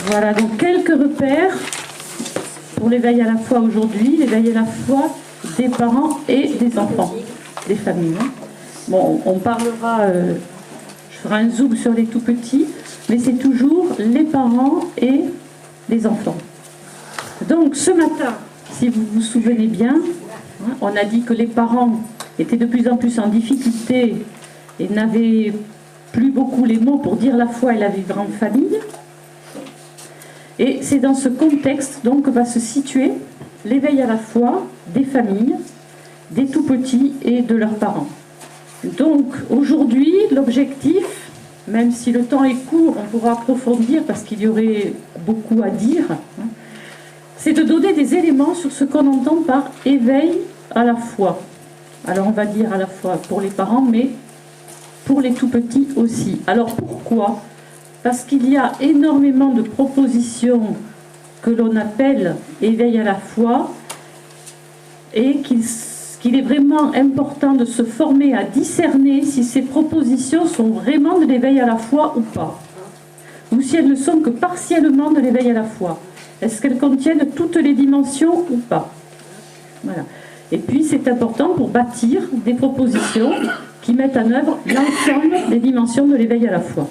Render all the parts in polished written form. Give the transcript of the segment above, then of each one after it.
Voilà, donc quelques repères pour l'éveil à la foi aujourd'hui, l'éveil à la foi des parents et des enfants, des familles. Bon, on parlera, je ferai un zoom sur les tout petits, mais c'est toujours les parents et les enfants. Donc ce matin, si vous vous souvenez bien, on a dit que les parents étaient de plus en plus en difficulté et n'avaient plus beaucoup les mots pour dire la foi et la vivre en famille. Et c'est dans ce contexte donc que va se situer l'éveil à la foi des familles, des tout-petits et de leurs parents. Donc aujourd'hui, l'objectif, même si le temps est court, on pourra approfondir parce qu'il y aurait beaucoup à dire, c'est de donner des éléments sur ce qu'on entend par éveil à la foi. Alors on va dire à la fois pour les parents, mais pour les tout-petits aussi. Alors pourquoi ? Parce qu'il y a énormément de propositions que l'on appelle éveil à la foi et qu'il est vraiment important de se former à discerner si ces propositions sont vraiment de l'éveil à la foi ou pas. Ou si elles ne sont que partiellement de l'éveil à la foi. Est-ce qu'elles contiennent toutes les dimensions ou pas? Voilà. Et puis c'est important pour bâtir des propositions qui mettent en œuvre l'ensemble des dimensions de l'éveil à la foi.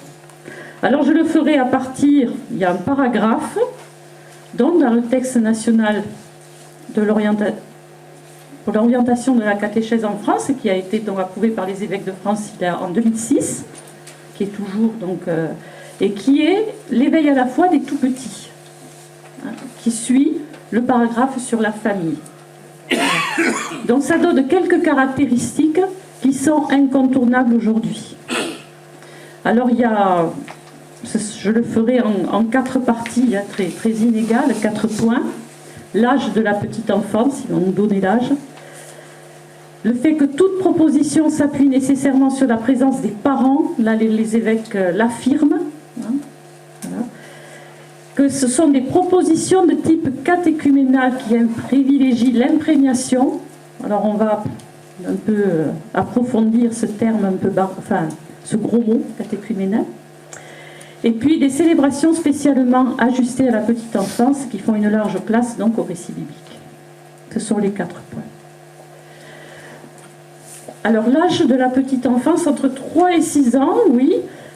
Alors je le ferai à partir, il y a un paragraphe, donc dans le texte national de pour l'orientation de la catéchèse en France, qui a été donc approuvé par les évêques de France en 2006, qui est toujours donc, et qui est l'éveil à la foi des tout-petits, qui suit le paragraphe sur la famille. Donc ça donne quelques caractéristiques qui sont incontournables aujourd'hui. Alors il y a... Je le ferai en 4 parties, très, très inégales, 4 points. L'âge de la petite enfance, ils vont nous donner l'âge. Le fait que toute proposition s'appuie nécessairement sur la présence des parents, là les évêques l'affirment. Voilà. Que ce sont des propositions de type catéchuménal qui privilégient l'imprégnation. Alors on va un peu approfondir ce terme un peu enfin ce gros mot, catéchuménal. Et puis des célébrations spécialement ajustées à la petite enfance qui font une large place donc au récit biblique. Ce sont les 4 points. Alors l'âge de la petite enfance entre 3 et 6 ans, oui,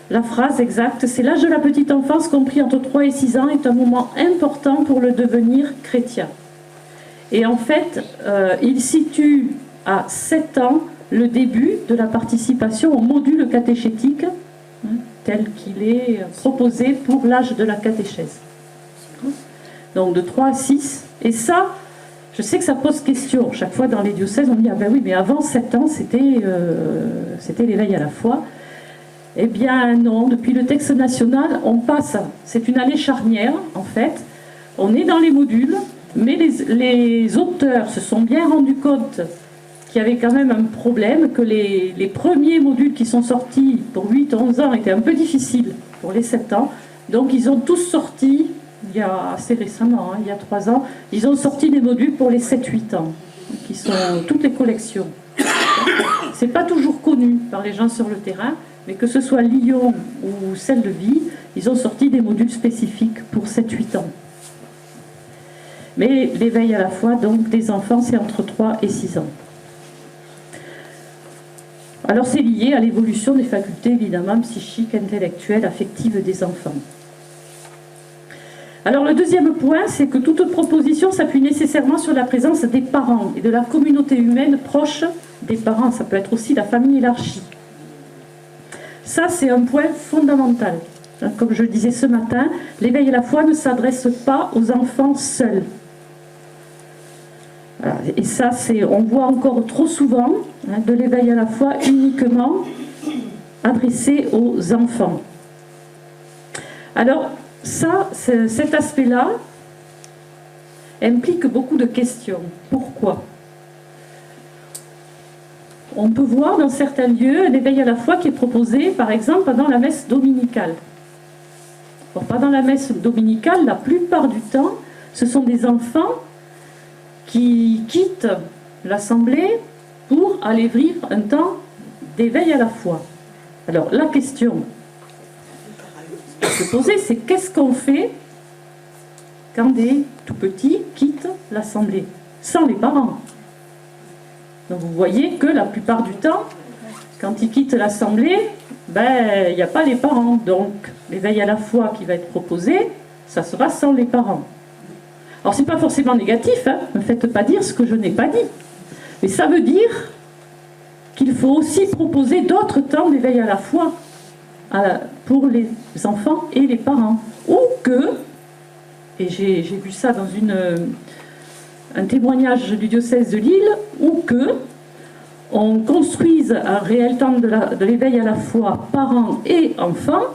la phrase exacte, c'est l'âge de la petite enfance compris entre 3 et 6 ans est un moment important pour le devenir chrétien. Et en fait, il situe à 7 ans le début de la participation au module catéchétique tel qu'il est proposé pour l'âge de la catéchèse. Donc de 3 à 6. Et ça, je sais que ça pose question. Chaque fois dans les diocèses, on dit « Ah ben oui, mais avant 7 ans, c'était l'éveil à la foi ». Eh bien non, depuis le texte national, on passe. C'est une année charnière, en fait. On est dans les modules, mais les auteurs se sont bien rendus compte qu'il y avait quand même un problème, que les premiers modules qui sont sortis pour 8-11 ans étaient un peu difficiles pour les 7 ans. Donc ils ont tous sorti, il y a assez récemment, il y a 3 ans, ils ont sorti des modules pour les 7-8 ans, qui sont toutes les collections. C'est pas toujours connu par les gens sur le terrain, mais que ce soit Lyon ou Celle de Vie, ils ont sorti des modules spécifiques pour 7-8 ans. Mais l'éveil à la foi, donc des enfants, c'est entre 3 et 6 ans. Alors c'est lié à l'évolution des facultés évidemment psychiques, intellectuelles, affectives des enfants. Alors le deuxième point, c'est que toute proposition s'appuie nécessairement sur la présence des parents et de la communauté humaine proche des parents. Ça peut être aussi la famille élargie. Ça c'est un point fondamental. Comme je le disais ce matin, l'éveil à la foi ne s'adresse pas aux enfants seuls. Et ça, on voit encore trop souvent de l'éveil à la foi uniquement adressé aux enfants. Alors, cet aspect-là implique beaucoup de questions. Pourquoi ? On peut voir dans certains lieux un éveil à la foi qui est proposé, par exemple, pendant la messe dominicale. Bon, pendant la messe dominicale, la plupart du temps, ce sont des enfants qui quittent l'assemblée pour aller vivre un temps d'éveil à la foi. Alors la question à se poser, c'est qu'est-ce qu'on fait quand des tout petits quittent l'assemblée, sans les parents. Donc vous voyez que la plupart du temps, quand ils quittent l'assemblée, il n'y a pas les parents. Donc l'éveil à la foi qui va être proposé, ça sera sans les parents. Alors c'est pas forcément négatif, hein, ne me faites pas dire ce que je n'ai pas dit. Mais ça veut dire qu'il faut aussi proposer d'autres temps d'éveil à la foi pour les enfants et les parents. Ou que, et j'ai vu ça dans un témoignage du diocèse de Lille, ou que on construise un réel temps de l'éveil à la foi parents et enfants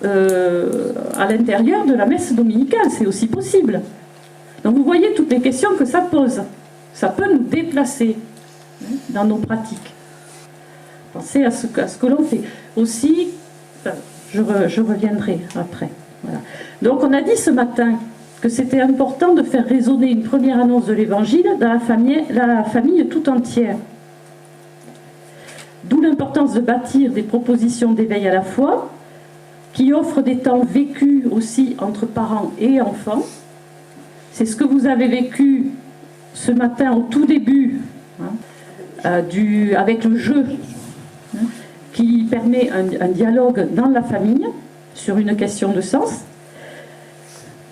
à l'intérieur de la messe dominicale, c'est aussi possible. Donc vous voyez toutes les questions que ça pose. Ça peut nous déplacer dans nos pratiques. Pensez à ce que l'on fait. Aussi, je reviendrai après. Voilà. Donc on a dit ce matin que c'était important de faire résonner une première annonce de l'Évangile dans la famille tout entière. D'où l'importance de bâtir des propositions d'éveil à la foi qui offrent des temps vécus aussi entre parents et enfants. C'est ce que vous avez vécu ce matin au tout début, avec le jeu, qui permet un dialogue dans la famille sur une question de sens.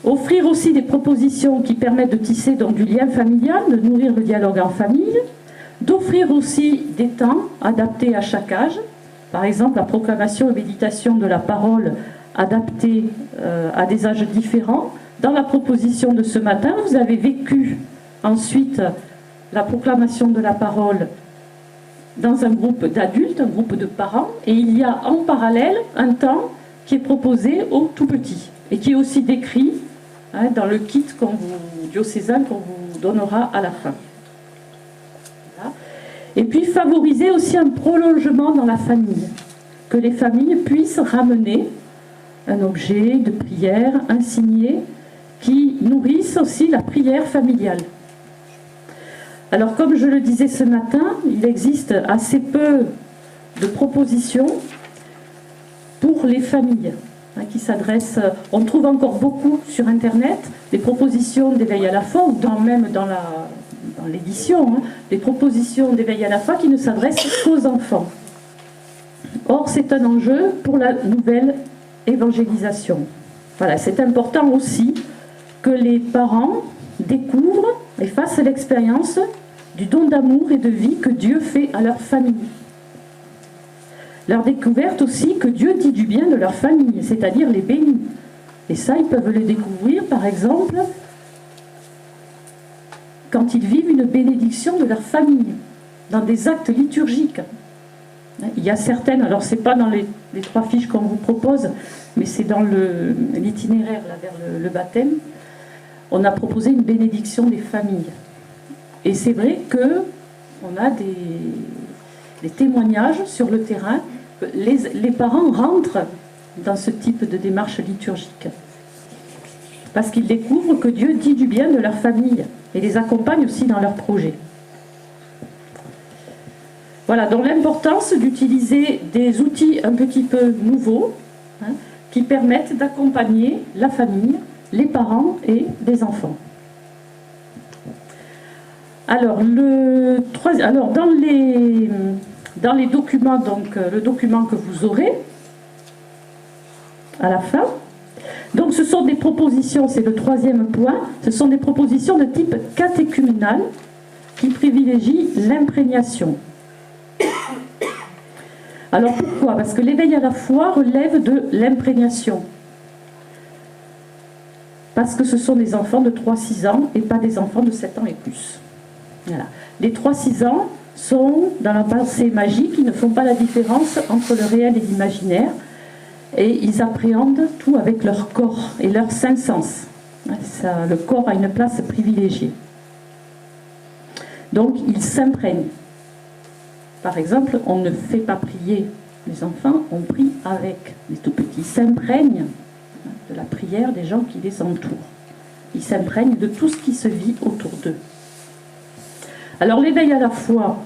Offrir aussi des propositions qui permettent de tisser donc du lien familial, de nourrir le dialogue en famille, d'offrir aussi des temps adaptés à chaque âge, par exemple la proclamation et méditation de la parole adaptée à des âges différents. Dans la proposition de ce matin, vous avez vécu ensuite la proclamation de la parole dans un groupe d'adultes, un groupe de parents, et il y a en parallèle un temps qui est proposé aux tout petits et qui est aussi décrit dans le kit diocésain qu'on vous donnera à la fin. Voilà. Et puis favoriser aussi un prolongement dans la famille, que les familles puissent ramener un objet de prière, un signet, qui nourrissent aussi la prière familiale. Alors comme je le disais ce matin, il existe assez peu de propositions pour les familles qui s'adressent. On trouve encore beaucoup sur Internet des propositions d'éveil à la foi, ou même dans l'édition, des propositions d'éveil à la foi qui ne s'adressent qu'aux enfants. Or, c'est un enjeu pour la nouvelle évangélisation. Voilà, c'est important aussi que les parents découvrent et fassent l'expérience du don d'amour et de vie que Dieu fait à leur famille. Leur découverte aussi que Dieu dit du bien de leur famille, c'est-à-dire les bénit. Et ça, ils peuvent le découvrir, par exemple, quand ils vivent une bénédiction de leur famille, dans des actes liturgiques. Il y a certaines, alors c'est pas dans les 3 fiches qu'on vous propose, mais c'est dans l'itinéraire vers le baptême. On a proposé une bénédiction des familles. Et c'est vrai qu'on a des témoignages sur le terrain. Les parents rentrent dans ce type de démarche liturgique. Parce qu'ils découvrent que Dieu dit du bien de leur famille et les accompagne aussi dans leurs projets. Voilà, donc l'importance d'utiliser des outils un petit peu nouveaux qui permettent d'accompagner la famille, les parents et les enfants. Alors, dans les documents, donc le document que vous aurez à la fin, donc ce sont des propositions, c'est le 3e point, ce sont des propositions de type catéchuménal qui privilégient l'imprégnation. Alors pourquoi? Parce que l'éveil à la foi relève de l'imprégnation. Parce que ce sont des enfants de 3-6 ans et pas des enfants de 7 ans et plus. Voilà. Les 3-6 ans sont dans la pensée magique, ils ne font pas la différence entre le réel et l'imaginaire, et ils appréhendent tout avec leur corps et leurs 5 sens. Le corps a une place privilégiée. Donc ils s'imprègnent. Par exemple, on ne fait pas prier les enfants, on prie avec. Les tout petits s'imprègnent de la prière des gens qui les entourent. Ils s'imprègnent de tout ce qui se vit autour d'eux. Alors l'éveil à la foi,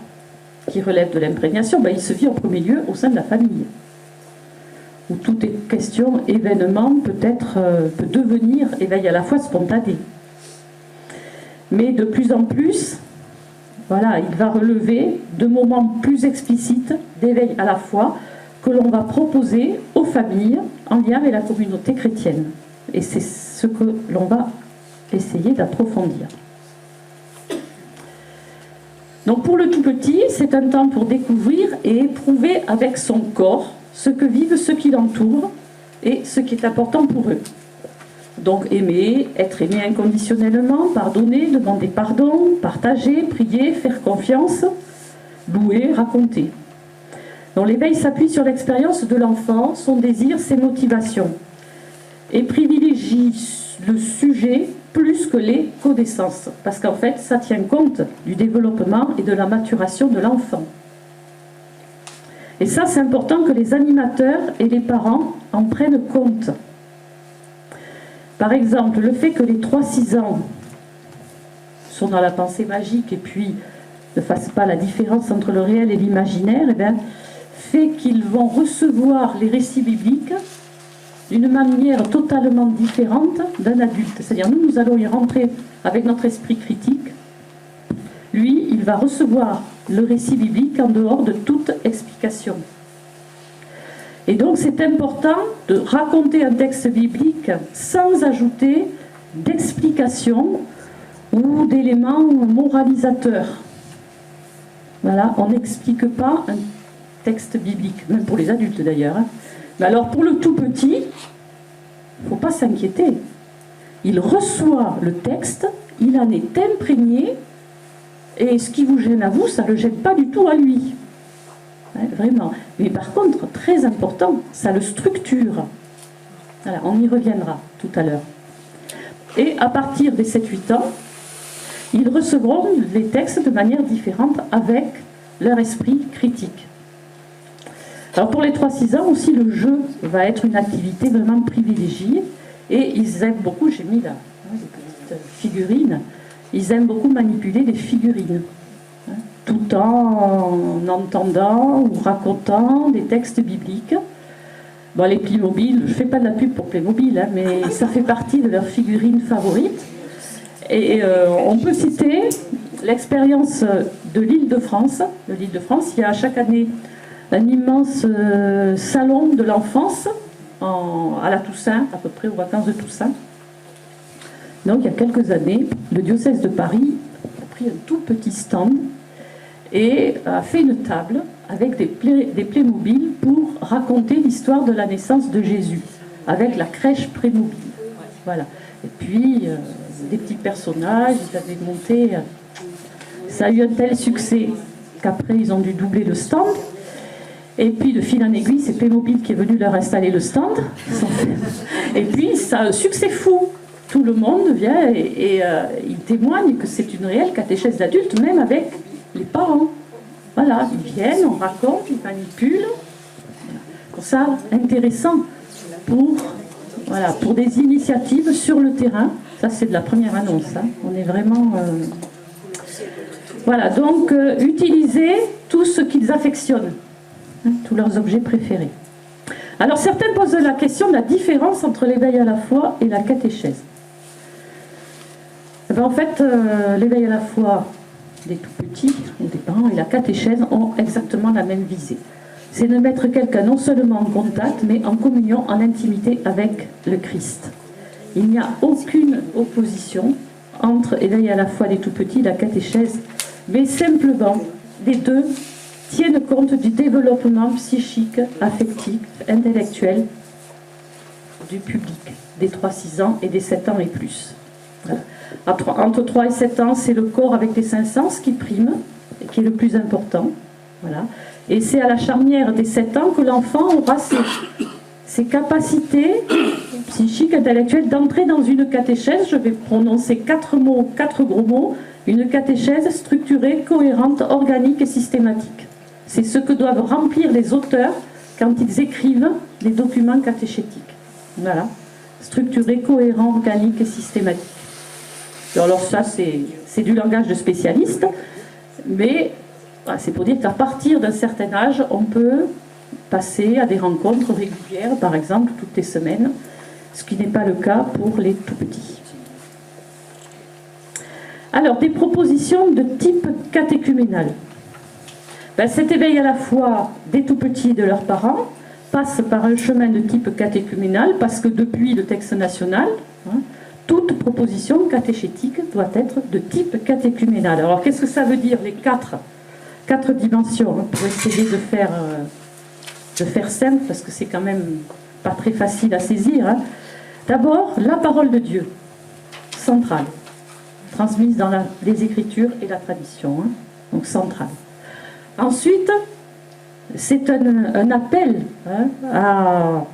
qui relève de l'imprégnation, il se vit en premier lieu au sein de la famille. où toute question, événement, peut devenir éveil à la foi spontané. Mais de plus en plus, voilà, il va relever de moments plus explicites d'éveil à la foi que l'on va proposer aux familles en lien avec la communauté chrétienne. Et c'est ce que l'on va essayer d'approfondir. Donc pour le tout petit, c'est un temps pour découvrir et éprouver avec son corps ce que vivent ceux qui l'entourent et ce qui est important pour eux. Donc aimer, être aimé inconditionnellement, pardonner, demander pardon, partager, prier, faire confiance, louer, raconter. Donc l'éveil s'appuie sur l'expérience de l'enfant, son désir, ses motivations, et privilégie le sujet plus que les connaissances, parce qu'en fait ça tient compte du développement et de la maturation de l'enfant. Et ça, c'est important que les animateurs et les parents en prennent compte. Par exemple, le fait que les 3-6 ans sont dans la pensée magique et puis ne fassent pas la différence entre le réel et l'imaginaire, eh bien, fait qu'ils vont recevoir les récits bibliques d'une manière totalement différente d'un adulte. C'est-à-dire, nous allons y rentrer avec notre esprit critique. Lui, il va recevoir le récit biblique en dehors de toute explication. Et donc, c'est important de raconter un texte biblique sans ajouter d'explications ou d'éléments moralisateurs. Voilà, on n'explique pas un texte biblique, même pour les adultes d'ailleurs. Mais alors, pour le tout petit, il ne faut pas s'inquiéter. Il reçoit le texte, il en est imprégné, et ce qui vous gêne à vous, ça ne le gêne pas du tout à lui. Ouais, vraiment. Mais par contre, très important, ça le structure. Voilà, on y reviendra tout à l'heure. Et à partir des 7-8 ans, ils recevront les textes de manière différente avec leur esprit critique. Alors pour les 3-6 ans aussi, le jeu va être une activité vraiment privilégiée et ils aiment beaucoup, j'ai mis là des petites figurines, ils aiment beaucoup manipuler des figurines, tout en entendant ou racontant des textes bibliques. Bon, les Playmobil, je ne fais pas de la pub pour Playmobil, hein, mais ça fait partie de leurs figurines favorites. Et on peut citer l'expérience de l'Île-de-France. De l'Île-de-France, il y a chaque année un immense salon de l'enfance à la Toussaint, à peu près aux vacances de Toussaint. Donc il y a quelques années, le diocèse de Paris a pris un tout petit stand et a fait une table avec des Playmobil pour raconter l'histoire de la naissance de Jésus, avec la crèche Playmobil. Voilà. Et puis, des petits personnages, ils avaient monté. Ça a eu un tel succès qu'après, ils ont dû doubler le stand. Et puis, de fil en aiguille, c'est Playmobil qui est venu leur installer le stand. Et puis, ça a un succès fou. Tout le monde vient et il témoigne que c'est une réelle catéchèse d'adulte, même avec les parents. Voilà, ils viennent, on raconte, ils manipulent. Pour ça, intéressant pour des initiatives sur le terrain. Ça, c'est de la première annonce. Hein. On est vraiment... Voilà, donc utiliser tout ce qu'ils affectionnent, hein, tous leurs objets préférés. Alors, certains posent la question de la différence entre l'éveil à la foi et la catéchèse. Eh bien, en fait, l'éveil à la foi des tout-petits, des parents, et la catéchèse ont exactement la même visée. C'est de mettre quelqu'un non seulement en contact, mais en communion, en intimité avec le Christ. Il n'y a aucune opposition entre éveil à la foi des tout-petits et la catéchèse, mais simplement, les deux tiennent compte du développement psychique, affectif, intellectuel du public, des 3-6 ans et des 7 ans et plus. Voilà. Entre 3 et 7 ans, c'est le corps avec les 5 sens qui prime, et qui est le plus important. Voilà. Et c'est à la charnière des 7 ans que l'enfant aura ses capacités psychiques, intellectuelles, d'entrer dans une catéchèse. Je vais prononcer 4 mots, 4 gros mots. Une catéchèse structurée, cohérente, organique et systématique. C'est ce que doivent remplir les auteurs quand ils écrivent les documents catéchétiques. Voilà. Structuré, cohérent, organique et systématique. Alors ça, c'est du langage de spécialiste, mais c'est pour dire qu'à partir d'un certain âge, on peut passer à des rencontres régulières, par exemple toutes les semaines, ce qui n'est pas le cas pour les tout petits. Alors, des propositions de type catéchuménal. Cet éveil à la foi des tout petits et de leurs parents passe par un chemin de type catéchuménal parce que depuis le texte national, toute proposition catéchétique doit être de type catéchuménal. Alors, qu'est-ce que ça veut dire, les quatre dimensions, pour essayer de faire simple, parce que c'est quand même pas très facile à saisir. D'abord, la parole de Dieu, centrale, transmise dans les Écritures et la tradition, donc centrale. Ensuite, c'est un appel à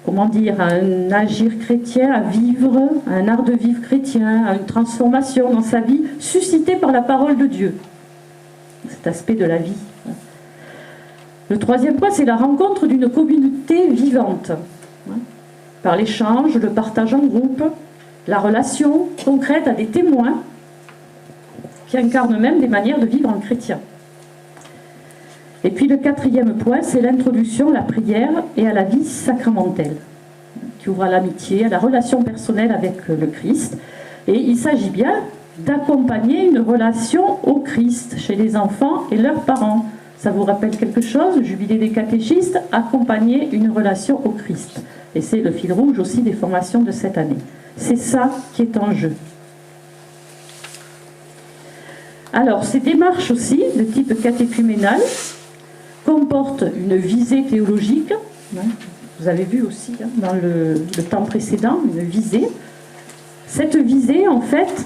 un agir chrétien, à vivre, à un art de vivre chrétien, à une transformation dans sa vie, suscitée par la parole de Dieu. Cet aspect de la vie. Le troisième point, c'est la rencontre d'une communauté vivante, par l'échange, le partage en groupe, la relation concrète à des témoins qui incarnent même des manières de vivre en chrétien. Et puis le quatrième point, c'est l'introduction à la prière et à la vie sacramentelle, qui ouvre à l'amitié, à la relation personnelle avec le Christ. Et il s'agit bien d'accompagner une relation au Christ chez les enfants et leurs parents. Ça vous rappelle quelque chose? Jubilé des catéchistes, accompagner une relation au Christ. Et c'est le fil rouge aussi des formations de cette année. C'est ça qui est en jeu. Alors, ces démarches aussi, de type catéchuménal, comportent une visée théologique. Vous avez vu aussi dans le temps précédent, une visée. Cette visée, en fait,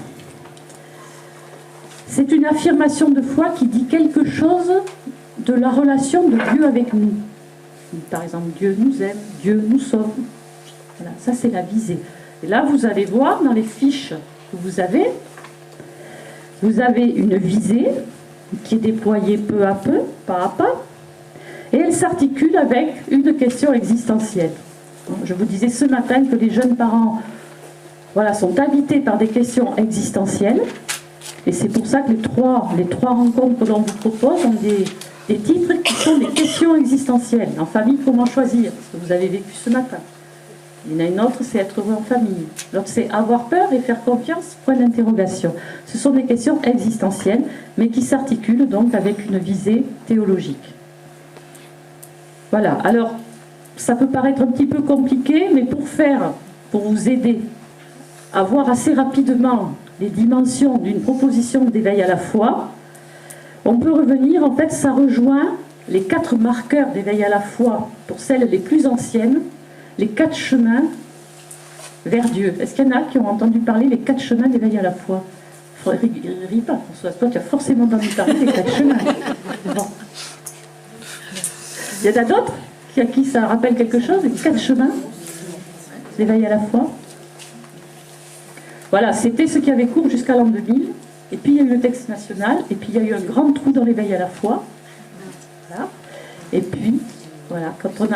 c'est une affirmation de foi qui dit quelque chose de la relation de Dieu avec nous. Par exemple, Dieu nous aime, Dieu nous sauve. Voilà, ça c'est la visée. Et là, vous allez voir dans les fiches que vous avez une visée qui est déployée peu à peu, pas à pas, et elle s'articule avec une question existentielle. Je vous disais ce matin que les jeunes parents sont habités par des questions existentielles, et c'est pour ça que les trois rencontres que l'on vous propose ont des titres qui sont des questions existentielles. En famille, comment choisir? Ce que vous avez vécu ce matin. Il y en a une autre, c'est être heureux en famille. L'autre, c'est avoir peur et faire confiance, point d'interrogation. Ce sont des questions existentielles, mais qui s'articulent donc avec une visée théologique. Voilà, alors, ça peut paraître un petit peu compliqué, mais pour vous aider à voir assez rapidement les dimensions d'une proposition d'éveil à la foi, on peut revenir, en fait, ça rejoint les 4 marqueurs d'éveil à la foi, pour celles les plus anciennes, les 4 chemins vers Dieu. Est-ce qu'il y en a qui ont entendu parler des 4 chemins d'éveil à la foi? Ris pas, Françoise, toi tu as forcément entendu parler des 4 chemins. Bon. Il y en a d'autres à qui ça rappelle quelque chose, les 4 chemins d'éveil à la foi? Voilà, c'était ce qui avait cours jusqu'à l'an 2000, et puis il y a eu le texte national, et puis il y a eu un grand trou dans l'éveil à la foi. Voilà. Et puis, voilà, quand on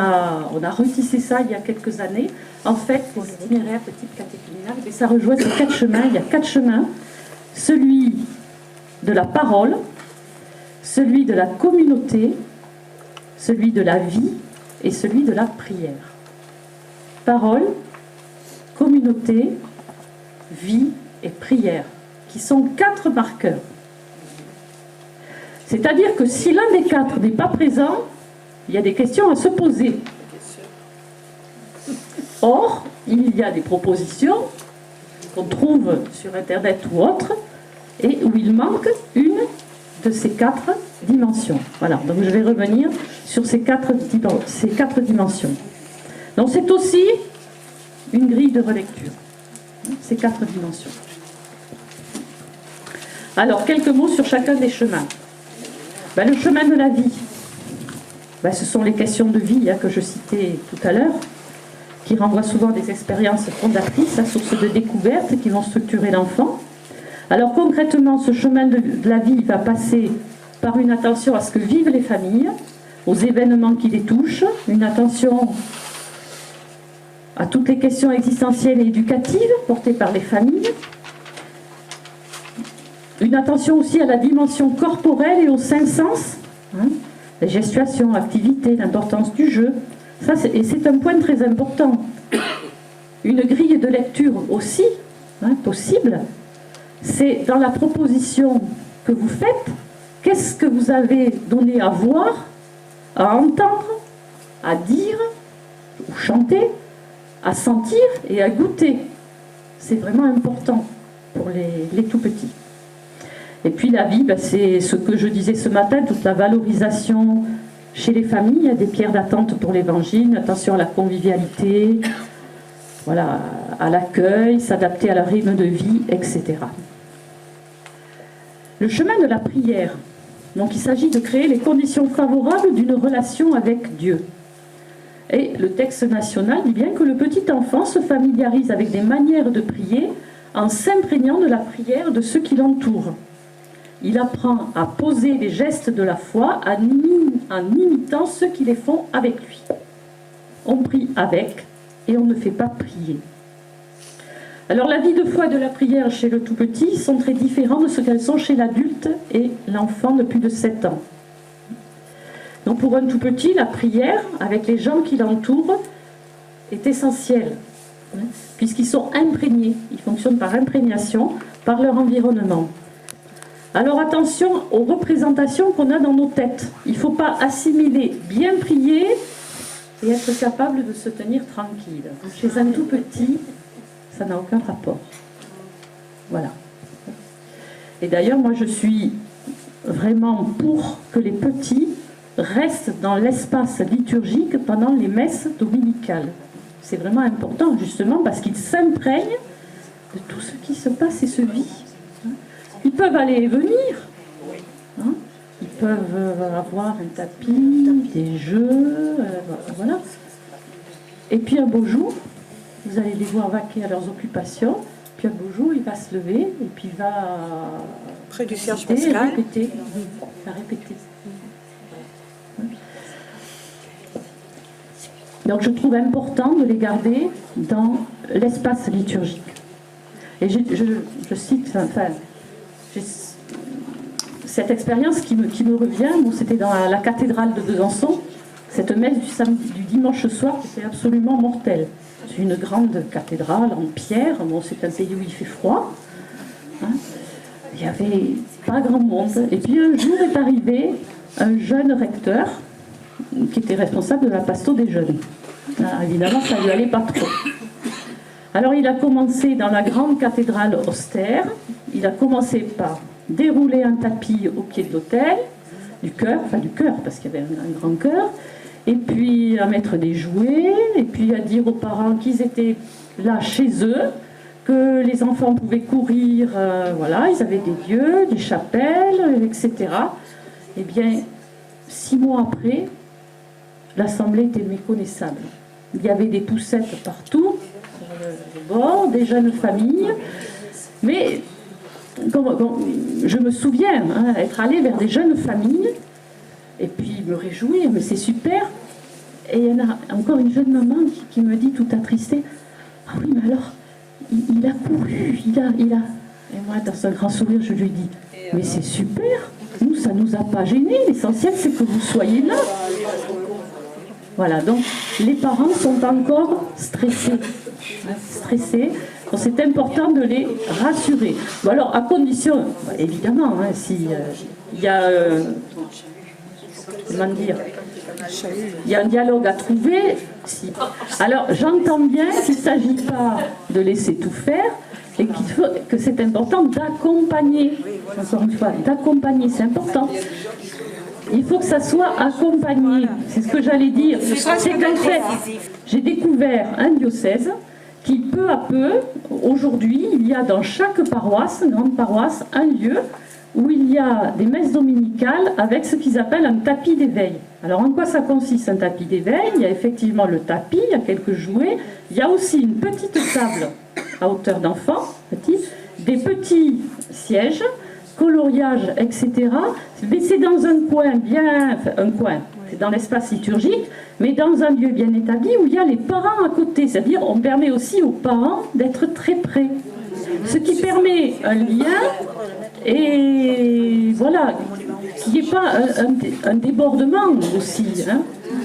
a retissé ça il y a quelques années, en fait, pour l'itinéraire de type catéchuménal, ça rejoint ces 4 chemins. Il y a 4 chemins, celui de la parole, celui de la communauté, celui de la vie et celui de la prière. Parole, communauté, vie et prière, qui sont 4 marqueurs. C'est-à-dire que si l'un des 4 n'est pas présent, il y a des questions à se poser. Or, il y a des propositions qu'on trouve sur Internet ou autre, et où il manque une de ces 4 dimensions. Voilà, donc je vais revenir sur ces 4 dimensions. Donc c'est aussi une grille de relecture, ces 4 dimensions. Alors, quelques mots sur chacun des chemins. Le chemin de la vie, ce sont les questions de vie que je citais tout à l'heure, qui renvoient souvent des expériences fondatrices, à source de découvertes qui vont structurer l'enfant. Alors concrètement, ce chemin de la vie va passer par une attention à ce que vivent les familles, aux événements qui les touchent, une attention à toutes les questions existentielles et éducatives portées par les familles, une attention aussi à la dimension corporelle et aux 5 sens, la gestuation, activité, l'importance du jeu. Ça, et c'est un point très important. Une grille de lecture aussi, possible, c'est dans la proposition que vous faites, qu'est-ce que vous avez donné à voir, à entendre, à dire, ou chanter, à sentir et à goûter. C'est vraiment important pour les tout petits. Et puis la vie, c'est ce que je disais ce matin, toute la valorisation chez les familles. Il y a des pierres d'attente pour l'évangile, attention à la convivialité, voilà, à l'accueil, s'adapter à leur rythme de vie, etc. Le chemin de la prière. Donc il s'agit de créer les conditions favorables d'une relation avec Dieu. Et le texte national dit bien que le petit enfant se familiarise avec des manières de prier en s'imprégnant de la prière de ceux qui l'entourent. Il apprend à poser les gestes de la foi en imitant ceux qui les font avec lui. On prie avec et on ne fait pas prier. Alors la vie de foi et de la prière chez le tout petit sont très différentes de ce qu'elles sont chez l'adulte et l'enfant de plus de 7 ans. Donc pour un tout petit, la prière, avec les gens qui l'entourent, est essentielle, puisqu'ils sont imprégnés, ils fonctionnent par imprégnation, par leur environnement. Alors attention aux représentations qu'on a dans nos têtes. Il ne faut pas assimiler bien prier et être capable de se tenir tranquille. Chez un tout petit, ça n'a aucun rapport. Voilà. Et d'ailleurs, moi je suis vraiment pour que les petits restent dans l'espace liturgique pendant les messes dominicales. C'est vraiment important, justement, parce qu'ils s'imprègnent de tout ce qui se passe et se vit. Ils peuvent aller et venir. Ils peuvent avoir un tapis, des jeux, voilà. Et puis un beau jour, vous allez les voir vaquer à leurs occupations. Puis un beau jour, il va se lever et puis il va près du Serge Pascal. Répéter. Il va répéter. Donc je trouve important de les garder dans l'espace liturgique. Et je cite, cette expérience qui me revient, bon, c'était dans la cathédrale de Besançon, cette messe du dimanche soir qui était absolument mortelle. C'est une grande cathédrale en pierre, bon, c'est un pays où il fait froid, il n'y avait pas grand monde. Et puis un jour est arrivé un jeune recteur qui était responsable de la pasto des jeunes. Évidemment, ça ne lui allait pas trop. Alors il a commencé dans la grande cathédrale austère, il a commencé par dérouler un tapis au pied de l'autel, du chœur, parce qu'il y avait un grand chœur, et puis à mettre des jouets, et puis à dire aux parents qu'ils étaient là chez eux, que les enfants pouvaient courir, voilà, ils avaient des dieux, des chapelles, etc. Eh bien, 6 mois après, l'assemblée était méconnaissable. Il y avait des poussettes partout, sur le bord, des jeunes familles, mais je me souviens être allée vers des jeunes familles et puis me réjouir, mais c'est super. Et il y en a encore une jeune maman qui me dit tout attristée, ah oui, mais alors, il a couru, il a... Et moi, dans un grand sourire, je lui dis, mais c'est super, nous, ça ne nous a pas gênés, l'essentiel, c'est que vous soyez là. Voilà, donc les parents sont encore stressés. Donc c'est important de les rassurer. Bon, alors, à condition, évidemment, s'il y a... comment dire, il y a un dialogue à trouver. Alors j'entends bien qu'il ne s'agit pas de laisser tout faire et que c'est important d'accompagner. Encore une fois, d'accompagner, c'est important. Il faut que ça soit accompagné. C'est ce que j'allais dire. C'est qu'en fait, j'ai découvert un diocèse qui peu à peu, aujourd'hui, il y a dans chaque paroisse, grande paroisse, un lieu où il y a des messes dominicales avec ce qu'ils appellent un tapis d'éveil. Alors en quoi ça consiste un tapis d'éveil? Il y a effectivement le tapis, il y a quelques jouets, il y a aussi une petite table à hauteur d'enfant, des petits sièges, coloriage, etc. Mais c'est dans un coin c'est dans l'espace liturgique, mais dans un lieu bien établi où il y a les parents à côté, c'est-à-dire on permet aussi aux parents d'être très près. Ce qui permet un lien et voilà, qu'il n'y ait pas un débordement aussi. Hein.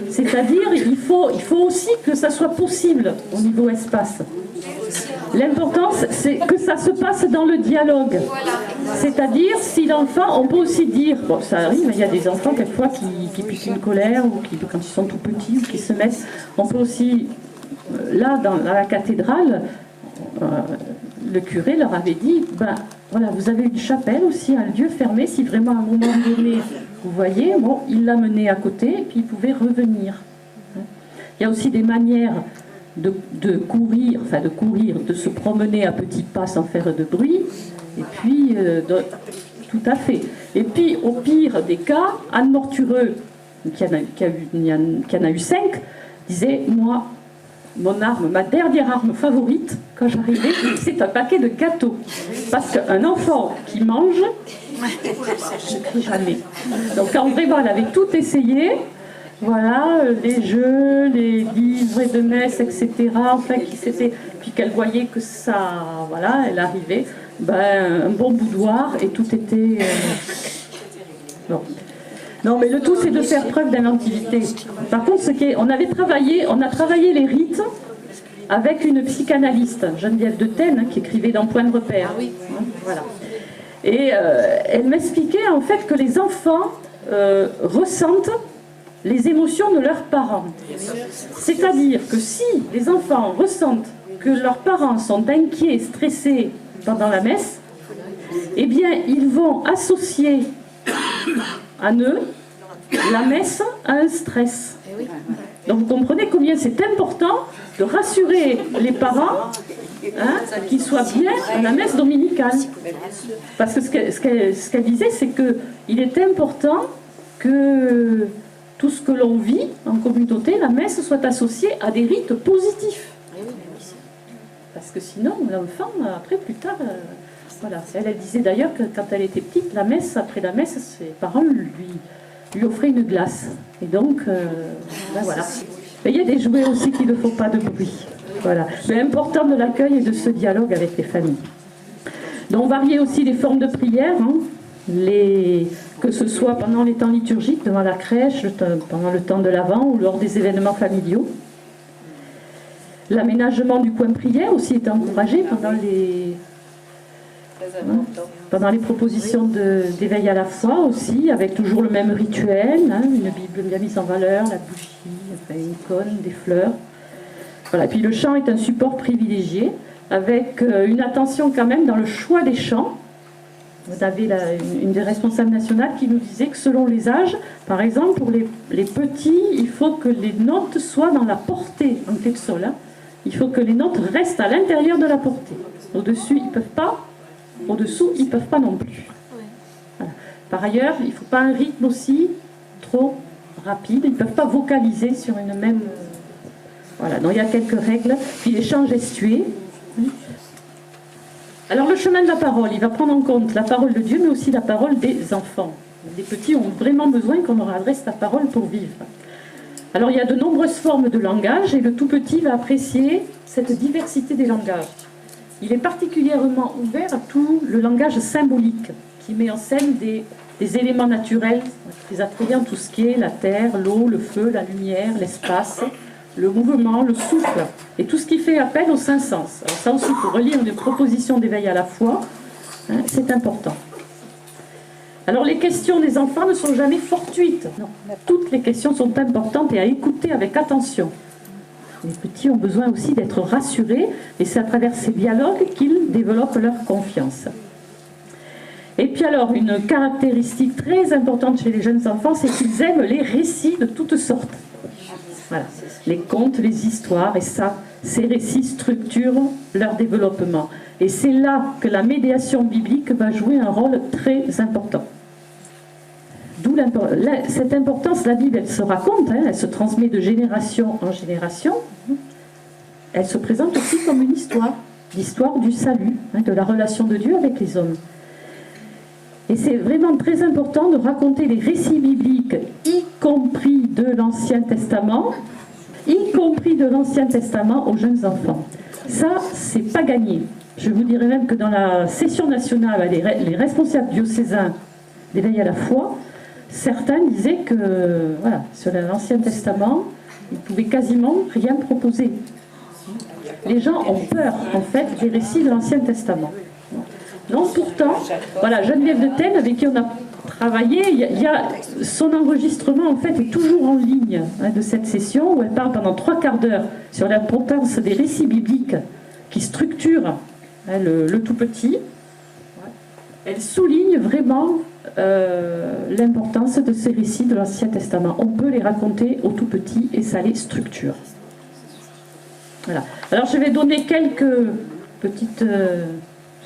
C'est-à-dire, il faut aussi que ça soit possible au niveau espace. L'important, c'est que ça se passe dans le dialogue. C'est-à-dire, si l'enfant, on peut aussi dire, bon, ça arrive, il y a des enfants quelquefois qui piquent une colère, ou qui, quand ils sont tout petits, ou qui se mettent, on peut aussi, là, dans la cathédrale, le curé leur avait dit, ben, voilà, vous avez une chapelle aussi, un lieu fermé, si vraiment à un moment donné, vous voyez, bon, il l'a mené à côté, et puis il pouvait revenir. Il y a aussi des manières de courir, de se promener à petits pas sans faire de bruit, et puis, tout à fait. Et puis, au pire des cas, Anne Mortureux, qui en a eu 5, disait, moi, mon arme, ma dernière arme favorite, quand j'arrivais, c'est un paquet de gâteaux. Parce qu'un enfant qui mange, je ne crie jamais. Donc quand vraiment elle avait tout essayé, voilà, les jeux, les livrets de messe, etc., enfin, puis qu'elle voyait que ça, voilà, elle arrivait, ben, un bon boudoir et tout était... bon. Non, mais le tout, c'est de faire preuve d'inventivité. Par contre, on a travaillé les rites avec une psychanalyste, Geneviève de Tène, qui écrivait dans Point de repère. Ah oui. Voilà. Et elle m'expliquait en fait que les enfants ressentent les émotions de leurs parents. C'est-à-dire que si les enfants ressentent que leurs parents sont inquiets, stressés pendant la messe, eh bien, ils vont associer à eux la messe à un stress. Donc vous comprenez combien c'est important de rassurer les parents, hein, qu'ils soient bien à la messe dominicale. Parce que ce qu'elle disait, c'est qu'il est important que tout ce que l'on vit en communauté, la messe soit associée à des rites positifs. Parce que sinon, l'enfant, après, plus tard... voilà. Elle disait d'ailleurs que quand elle était petite, après la messe, ses parents lui offraient une glace. Et donc, ben voilà. Mais il y a des jouets aussi qui ne font pas de bruit. Voilà. Mais important de l'accueil et de ce dialogue avec les familles. Donc, varier aussi les formes de prière, hein, que ce soit pendant les temps liturgiques, devant la crèche, pendant le temps de l'Avent ou lors des événements familiaux. L'aménagement du coin prière aussi est encouragé pendant les propositions d'éveil à la foi aussi, avec toujours le même rituel, hein, une Bible bien mise en valeur, la bougie, enfin, une icône, des fleurs. Voilà. Puis le chant est un support privilégié, avec une attention quand même dans le choix des chants. Vous avez une des responsables nationales qui nous disait que selon les âges, par exemple pour les petits, il faut que les notes soient dans la portée en clé de sol. Hein. Il faut que les notes restent à l'intérieur de la portée. Au-dessus, ils ne peuvent pas. Au-dessous, ils ne peuvent pas non plus. Voilà. Par ailleurs, il ne faut pas un rythme aussi trop rapide. Ils ne peuvent pas vocaliser sur une même... Voilà, donc il y a quelques règles. Puis les chants gestués. Alors le chemin de la parole, il va prendre en compte la parole de Dieu, mais aussi la parole des enfants. Les petits ont vraiment besoin qu'on leur adresse la parole pour vivre. Alors il y a de nombreuses formes de langage et le tout petit va apprécier cette diversité des langages. Il est particulièrement ouvert à tout le langage symbolique qui met en scène des éléments naturels très attrayants, tout ce qui est la terre, l'eau, le feu, la lumière, l'espace, le mouvement, le souffle et tout ce qui fait appel aux cinq sens. Alors ça aussi, pour relire une proposition d'éveil à la foi, hein, c'est important. Alors les questions des enfants ne sont jamais fortuites. Non. Toutes les questions sont importantes et à écouter avec attention. Les petits ont besoin aussi d'être rassurés et c'est à travers ces dialogues qu'ils développent leur confiance. Et puis alors, une caractéristique très importante chez les jeunes enfants, c'est qu'ils aiment les récits de toutes sortes. Voilà. Les contes, les histoires, et ça, ces récits structurent leur développement. Et c'est là que la médiation biblique va jouer un rôle très important. D'où cette importance, la Bible, elle se raconte, hein, elle se transmet de génération en génération. Elle se présente aussi comme une histoire, l'histoire du salut, hein, de la relation de Dieu avec les hommes. Et c'est vraiment très important de raconter les récits bibliques, y compris de l'Ancien Testament, aux jeunes enfants. Ça, c'est pas gagné. Je vous dirais même que dans la session nationale, les responsables diocésains d'éveil à la foi certains disaient que, voilà, sur l'Ancien Testament, ils ne pouvaient quasiment rien proposer. Les gens ont peur, en fait, des récits de l'Ancien Testament. Non, pourtant, voilà, Geneviève de Tène, avec qui on a travaillé, son enregistrement, en fait, est toujours en ligne de cette session, où elle parle pendant 3/4 d'heure sur l'importance des récits bibliques qui structurent le tout petit. Elle souligne vraiment l'importance de ces récits de l'Ancien Testament. On peut les raconter au tout petit et ça les structure. Voilà. Alors je vais donner quelques petits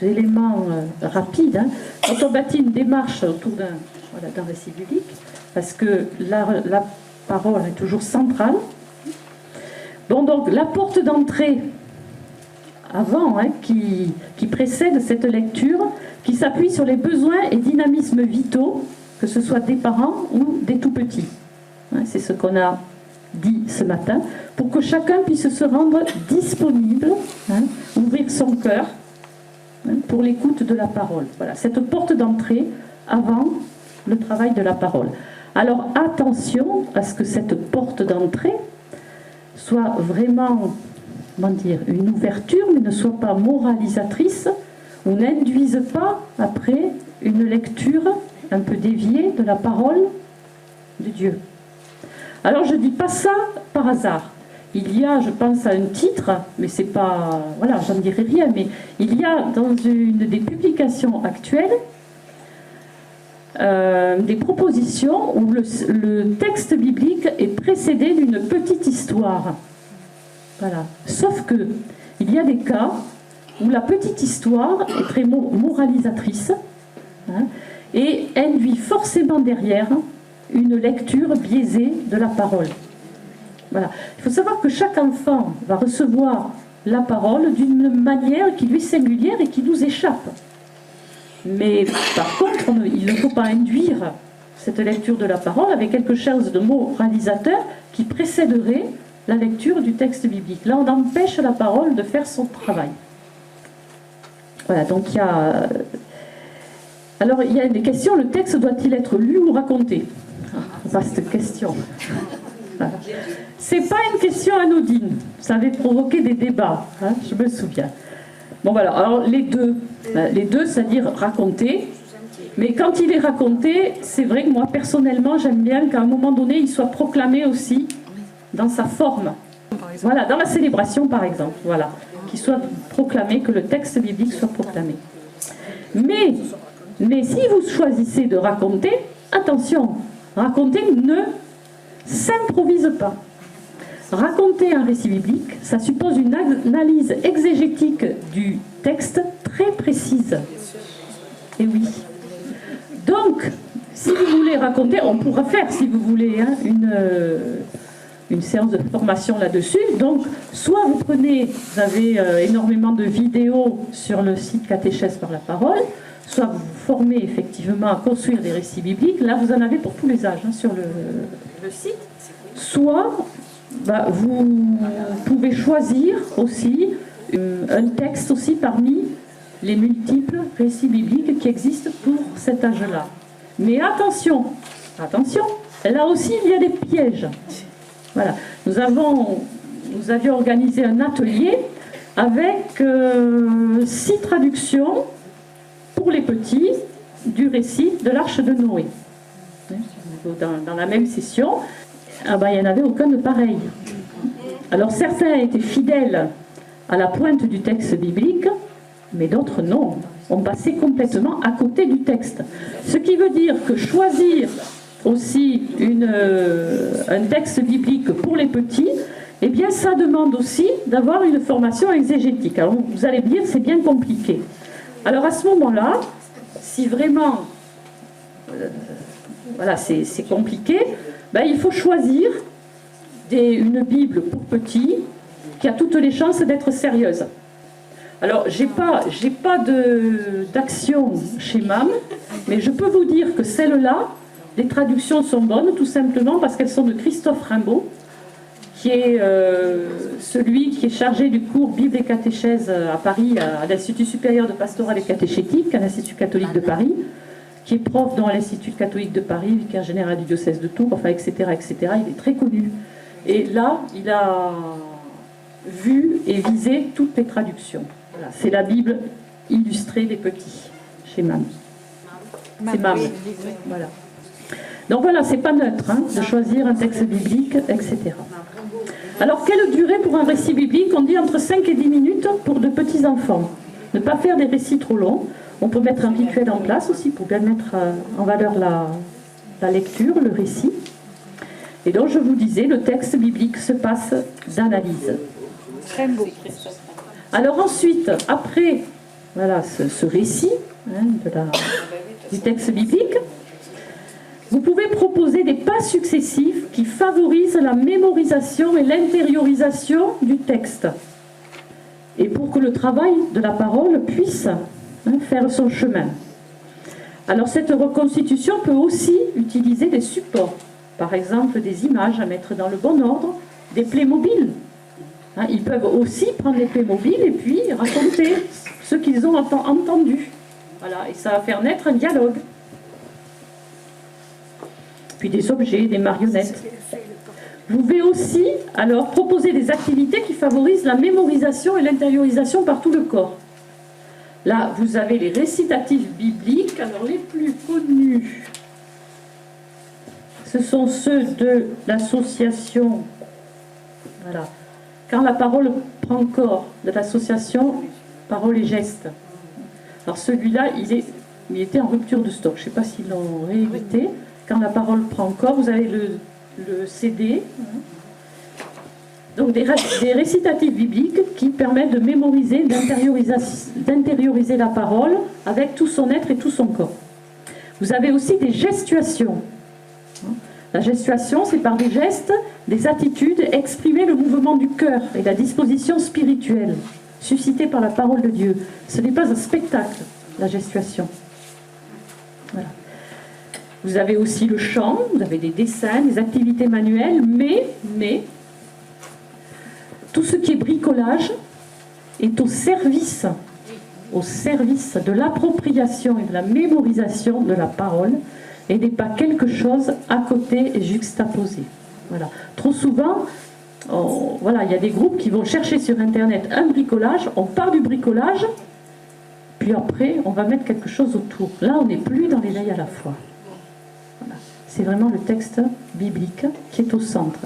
éléments rapides. Hein. Quand on bâtit une démarche autour d'un récit biblique, parce que la parole est toujours centrale. Bon, donc la porte d'entrée avant, hein, qui précède cette lecture, qui s'appuie sur les besoins et dynamismes vitaux, que ce soit des parents ou des tout-petits. Hein, c'est ce qu'on a dit ce matin, pour que chacun puisse se rendre disponible, hein, ouvrir son cœur, hein, pour l'écoute de la parole. Voilà, cette porte d'entrée avant le travail de la parole. Alors attention à ce que cette porte d'entrée soit vraiment, comment dire, une ouverture, mais ne soit pas moralisatrice, ou n'induise pas après une lecture un peu déviée de la parole de Dieu. Alors je ne dis pas ça par hasard. Il y a, je pense à un titre, mais c'est pas, voilà, j'en dirai rien, mais il y a dans une des publications actuelles des propositions où le texte biblique est précédé d'une petite histoire. Voilà. Sauf que il y a des cas où la petite histoire est très moralisatrice, hein, et induit forcément derrière une lecture biaisée de la parole. Voilà. Il faut savoir que chaque enfant va recevoir la parole d'une manière qui lui est singulière et qui nous échappe. Mais par contre, il ne faut pas induire cette lecture de la parole avec quelque chose de moralisateur qui précéderait la lecture du texte biblique. Là, on empêche la parole de faire son travail. Voilà, donc il y a... Alors, il y a des questions. Le texte doit-il être lu ou raconté? Vaste question. Voilà. C'est pas une question anodine. Ça avait provoqué des débats, hein, je me souviens. Bon, voilà. Alors, les deux, c'est-à-dire raconter. Mais quand il est raconté, c'est vrai que moi, personnellement, j'aime bien qu'à un moment donné, il soit proclamé aussi dans sa forme. Voilà, dans la célébration, par exemple. Voilà. Qu'il soit proclamé, que le texte biblique soit proclamé. Mais si vous choisissez de raconter, attention, raconter ne s'improvise pas. Raconter un récit biblique, ça suppose une analyse exégétique du texte très précise. Et oui. Donc, si vous voulez raconter, on pourra faire, si vous voulez, hein, une séance de formation là-dessus. Donc, soit vous prenez, vous avez énormément de vidéos sur le site Catéchèse par la parole, soit vous vous formez effectivement à construire des récits bibliques. Là, vous en avez pour tous les âges, hein, sur le site. Soit vous pouvez choisir aussi un texte aussi parmi les multiples récits bibliques qui existent pour cet âge-là. Mais attention, là aussi il y a des pièges. Voilà. Nous avions organisé un atelier avec 6 traductions pour les petits du récit de l'Arche de Noé. Dans la même session, il n'y en avait aucun de pareil. Alors certains étaient fidèles à la pointe du texte biblique, mais d'autres non. On passait complètement à côté du texte. Ce qui veut dire que choisir aussi un texte biblique pour les petits, eh bien ça demande aussi d'avoir une formation exégétique. Alors vous allez me dire, c'est bien compliqué. Alors à ce moment-là, si vraiment voilà, c'est compliqué, il faut choisir une Bible pour petits qui a toutes les chances d'être sérieuse. Alors, j'ai pas d'action chez MAM, mais je peux vous dire que celles-là, les traductions sont bonnes, tout simplement parce qu'elles sont de Christophe Rimbaud, qui est celui qui est chargé du cours Bible et catéchèse à Paris, à l'Institut supérieur de pastoral et catéchétique, à l'Institut catholique de Paris, qui est prof dans l'Institut catholique de Paris, vicaire général du diocèse de Tours, enfin, etc., etc. Il est très connu. Et là, il a vu et visé toutes les traductions. Voilà. C'est la Bible illustrée des petits, chez MAM. C'est MAM. Voilà. Donc voilà, c'est pas neutre hein, de choisir un texte biblique, etc. Alors, quelle durée pour un récit biblique? On dit entre 5 et 10 minutes pour de petits enfants. Ne pas faire des récits trop longs. On peut mettre un rituel en place aussi pour bien mettre en valeur la lecture, le récit. Et donc, je vous disais, le texte biblique se passe d'analyse. Très beau. Alors ensuite, après voilà, ce récit hein, du texte biblique, vous pouvez proposer des pas successifs qui favorisent la mémorisation et l'intériorisation du texte. Et pour que le travail de la parole puisse faire son chemin. Alors cette reconstitution peut aussi utiliser des supports. Par exemple, des images à mettre dans le bon ordre, des Playmobil. Ils peuvent aussi prendre des Playmobil et puis raconter ce qu'ils ont entendu. Voilà, et ça va faire naître un dialogue. Puis des objets, des marionnettes. Vous pouvez aussi alors proposer des activités qui favorisent la mémorisation et l'intériorisation par tout le corps. Là, vous avez les récitatifs bibliques. Alors les plus connus, ce sont ceux de l'association, voilà, quand la parole prend corps, de l'association Parole et Gestes. Alors celui-là, il était en rupture de stock. Je ne sais pas s'ils l'ont réédité. Quand la parole prend corps, vous avez le CD. Donc des récitatifs bibliques qui permettent de mémoriser, d'intérioriser la parole avec tout son être et tout son corps. Vous avez aussi des gestuations. La gestuation, c'est par des gestes, des attitudes, exprimer le mouvement du cœur et la disposition spirituelle suscitée par la parole de Dieu. Ce n'est pas un spectacle, la gestuation. Voilà. Vous avez aussi le chant, vous avez des dessins, des activités manuelles, mais tout ce qui est bricolage est au service de l'appropriation et de la mémorisation de la parole et n'est pas quelque chose à côté et juxtaposé. Voilà. Trop souvent, voilà, il y a des groupes qui vont chercher sur Internet un bricolage, on part du bricolage, puis après on va mettre quelque chose autour. Là, on n'est plus dans l'éveil à la foi. Voilà. C'est vraiment le texte biblique qui est au centre.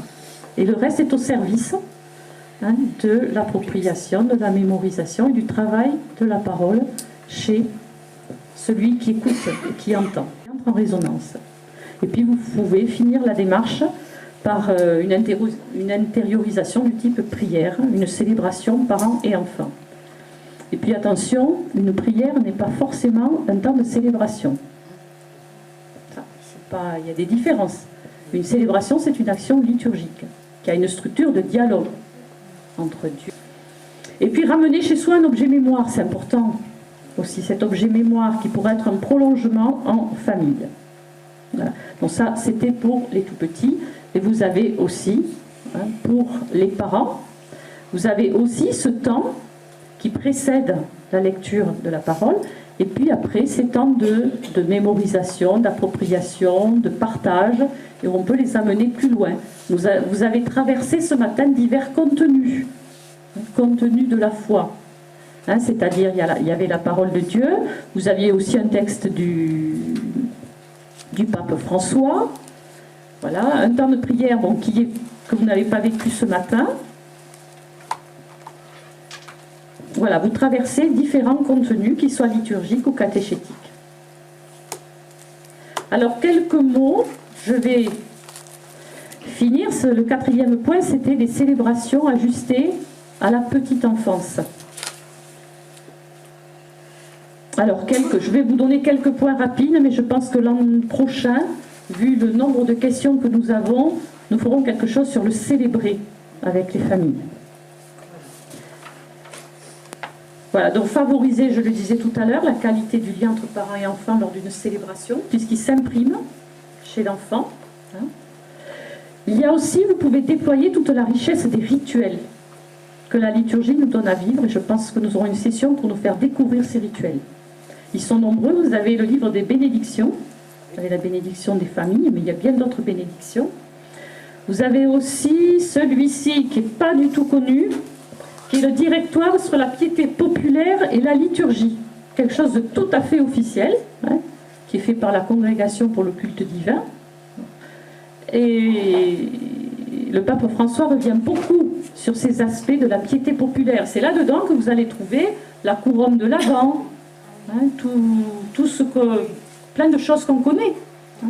Et le reste est au service de l'appropriation, de la mémorisation et du travail de la parole chez celui qui écoute et qui entend, qui entre en résonance. Et puis vous pouvez finir la démarche par une intériorisation du type prière, une célébration parents et enfants. Et puis attention, une prière n'est pas forcément un temps de célébration. Il y a des différences. Une célébration, c'est une action liturgique qui a une structure de dialogue entre Dieu. Et puis ramener chez soi un objet mémoire, c'est important aussi, cet objet mémoire qui pourrait être un prolongement en famille. Voilà. Donc ça, c'était pour les tout petits. Et vous avez aussi, pour les parents, vous avez aussi ce temps qui précède la lecture de la parole, et puis après, ces temps de mémorisation, d'appropriation, de partage, et on peut les amener plus loin. Vous avez traversé ce matin divers contenus de la foi. C'est-à-dire, il y avait la parole de Dieu, vous aviez aussi un texte du pape François, voilà, un temps de prière que vous n'avez pas vécu ce matin. Voilà, vous traversez différents contenus, qu'ils soient liturgiques ou catéchétiques. Alors, quelques mots, je vais finir. Le 4e point, c'était les célébrations ajustées à la petite enfance. Alors, je vais vous donner quelques points rapides, mais je pense que l'an prochain, vu le nombre de questions que nous avons, nous ferons quelque chose sur le célébrer avec les familles. Voilà, donc favoriser, je le disais tout à l'heure, la qualité du lien entre parents et enfants lors d'une célébration, puisqu'il s'imprime chez l'enfant. Il y a aussi, vous pouvez déployer toute la richesse des rituels que la liturgie nous donne à vivre, et je pense que nous aurons une session pour nous faire découvrir ces rituels. Ils sont nombreux. Vous avez le livre des bénédictions. Vous avez la bénédiction des familles, mais il y a bien d'autres bénédictions. Vous avez aussi celui-ci qui n'est pas du tout connu, qui est le directoire sur la piété populaire et la liturgie. Quelque chose de tout à fait officiel, hein, qui est fait par la Congrégation pour le culte divin. Et le pape François revient beaucoup sur ces aspects de la piété populaire. C'est là-dedans que vous allez trouver la couronne de l'Avent, hein, tout ce que... plein de choses qu'on connaît. Hein.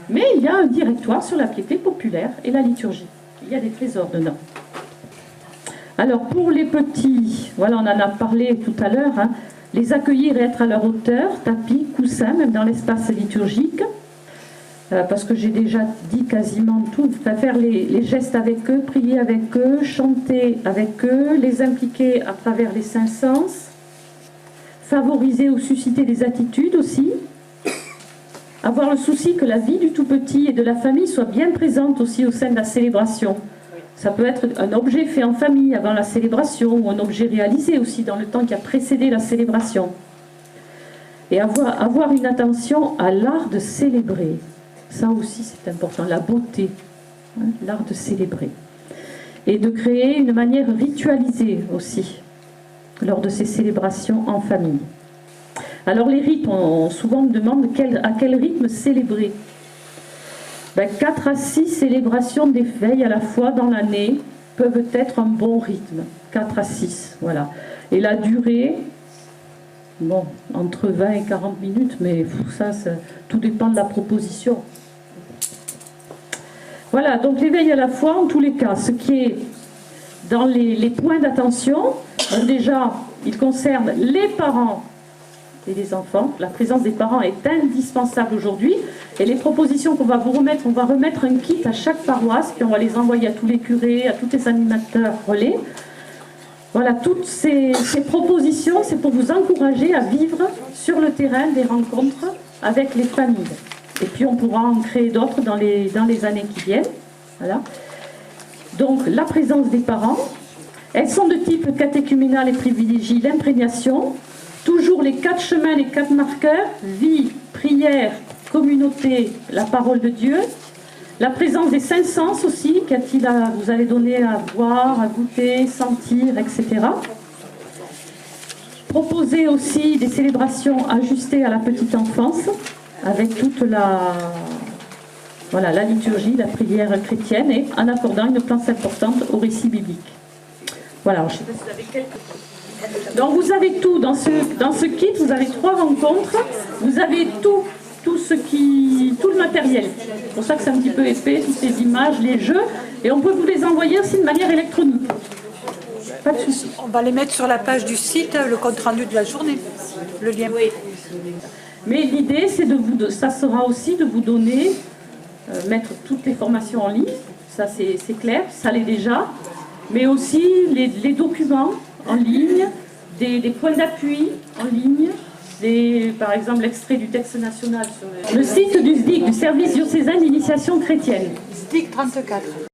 Mais il y a un directoire sur la piété populaire et la liturgie. Il y a des trésors dedans. Alors pour les petits, voilà, on en a parlé tout à l'heure, hein, les accueillir et être à leur hauteur, tapis, coussins, même dans l'espace liturgique. Parce que j'ai déjà dit quasiment tout, faire les gestes avec eux, prier avec eux, chanter avec eux, les impliquer à travers les cinq sens, favoriser ou susciter des attitudes aussi, avoir le souci que la vie du tout petit et de la famille soit bien présente aussi au sein de la célébration. Ça peut être un objet fait en famille avant la célébration ou un objet réalisé aussi dans le temps qui a précédé la célébration. Et avoir une attention à l'art de célébrer. Ça aussi c'est important, la beauté, hein, l'art de célébrer. Et de créer une manière ritualisée aussi, lors de ces célébrations en famille. Alors les rites, on souvent me demande à quel rythme célébrer. 4 à 6 célébrations des veilles à la fois dans l'année peuvent être un bon rythme. 4 à 6, voilà. Et la durée, bon, entre 20 et 40 minutes, mais ça tout dépend de la proposition. Voilà, donc l'éveil à la foi, en tous les cas, ce qui est dans les points d'attention, déjà, il concerne les parents et les enfants. La présence des parents est indispensable aujourd'hui. Et les propositions qu'on va vous remettre, on va remettre un kit à chaque paroisse, puis on va les envoyer à tous les curés, à tous les animateurs relais. Voilà, toutes ces propositions, c'est pour vous encourager à vivre sur le terrain des rencontres avec les familles. Et puis on pourra en créer d'autres dans les années qui viennent. Voilà. Donc la présence des parents, elles sont de type catéchuménal et privilégient l'imprégnation. Toujours les 4 chemins, les 4 marqueurs, vie, prière, communauté, la parole de Dieu. La présence des 5 sens aussi, qu'a-t-il à vous allez donner à voir, à goûter, sentir, etc. Proposer aussi des célébrations ajustées à la petite enfance, avec toute la liturgie, la prière chrétienne, et en accordant une place importante au récit biblique. Voilà, je sais pas si vous avez quelques... Donc vous avez tout, dans ce kit, vous avez 3 rencontres, vous avez tout le matériel. C'est pour ça que c'est un petit peu épais, toutes les images, les jeux, et on peut vous les envoyer aussi de manière électronique. Pas de souci. On va les mettre sur la page du site, le compte rendu de la journée, le lien. Oui. Mais l'idée, ça sera aussi de vous donner, mettre toutes les formations en ligne, ça c'est clair, ça l'est déjà, mais aussi les documents en ligne, des points d'appui en ligne, par exemple l'extrait du texte national sur le site du SDIC, du service diocésain d'initiation chrétienne. SDIC 34.